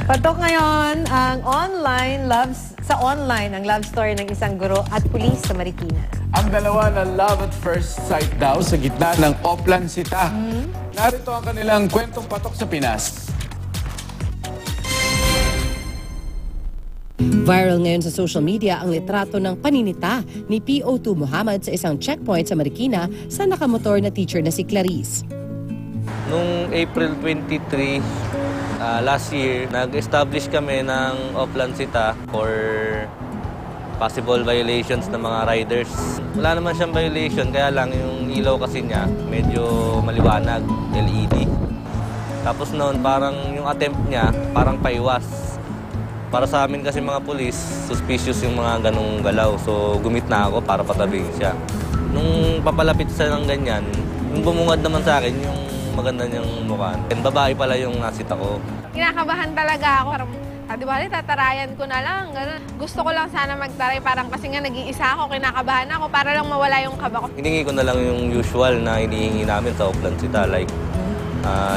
Patok ngayon ang love story ng isang guro at pulis sa Marikina. Ang dalawa na love at first sight daw sa gitna ng Oplan Sita. Narito ang kanilang kwentong patok sa Pinas. Viral ngayon sa social media ang litrato ng paninita ni PO2 Muhammad sa isang checkpoint sa Marikina sa nakamotor na teacher na si Clarice. Noong April 23, last year, nag-establish kami ng Oplan Sita for possible violations ng mga riders. Wala naman siyang violation, kaya lang yung ilaw kasi niya medyo maliwanag, LED. Tapos noon, parang yung attempt niya, parang paiwas. Para sa amin kasi mga pulis, suspicious yung mga ganong galaw. So gumit na ako para patabihin siya. Nung papalapit siya ng ganyan, yung bumungad naman sa akin yung maganda niyang mukha. And babae pala yung nasita ko. Kinakabahan talaga ako. Di ba, tatarayan ko na lang. Ganun. Gusto ko lang sana magtaray. Parang kasi nga nag-iisa ako, kinakabahan ako para lang mawala yung kaba ko. Hiningi ko na lang yung usual na hinihingi namin sa Oplan Sita, like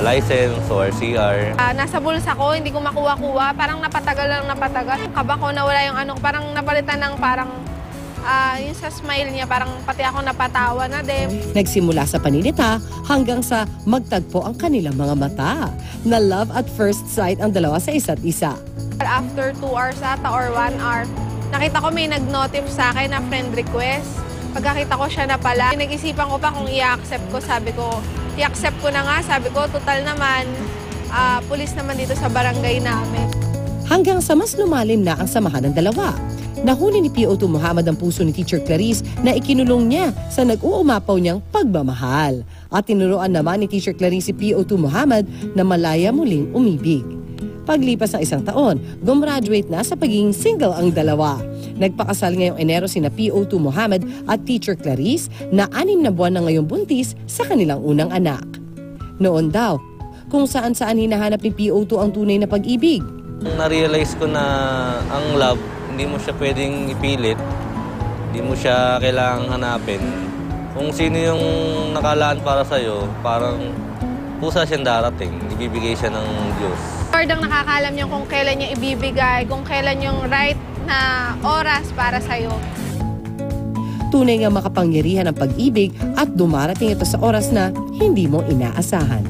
license or CR. Nasa bulsa ko, hindi ko makuha-kuha. Parang napatagal lang napatagal. Yung kaba ko, nawala yung ano, parang napalitan ng parang yung sa smile niya, parang pati ako napatawa na din. Nagsimula sa paninita hanggang sa magtagpo ang kanilang mga mata. Na love at first sight ang dalawa sa isa't isa. After 2 hours ata or 1 hour, nakita ko may nag-notif sa akin na friend request. Pagkakita ko siya na pala, nag-isipan ko pa kung i-accept ko. Sabi ko, i-accept ko na nga. Sabi ko, total naman, pulis naman dito sa barangay namin. Hanggang sa mas lumalim na ang samahan ng dalawa. Nahuli ni PO2 Muhammad ang puso ni Teacher Clarice na ikinulong niya sa nag-uumapaw niyang pagmamahal. At tinuruan naman ni Teacher Clarice si PO2 Muhammad na malaya muling umibig. Paglipas ng isang taon, gumraduate na sa pagiging single ang dalawa. Nagpakasal ngayong Enero sina PO2 Muhammad at Teacher Clarice na 6 na buwan na ngayong buntis sa kanilang unang anak. Noon daw, kung saan-saan hinahanap ni PO2 ang tunay na pag-ibig. Na-realize ko na ang love, hindi mo siya pwedeng ipilit, hindi mo siya kailangang hanapin. Kung sino yung nakalaan para sa'yo, parang pusa siyang darating, ibibigay siya ng Diyos. Lord ang nakakaalam niya kung kailan niya ibibigay, kung kailan yung right na oras para sa'yo. Tunay nga makapangyarihan ang pag-ibig at dumarating ito sa oras na hindi mo inaasahan.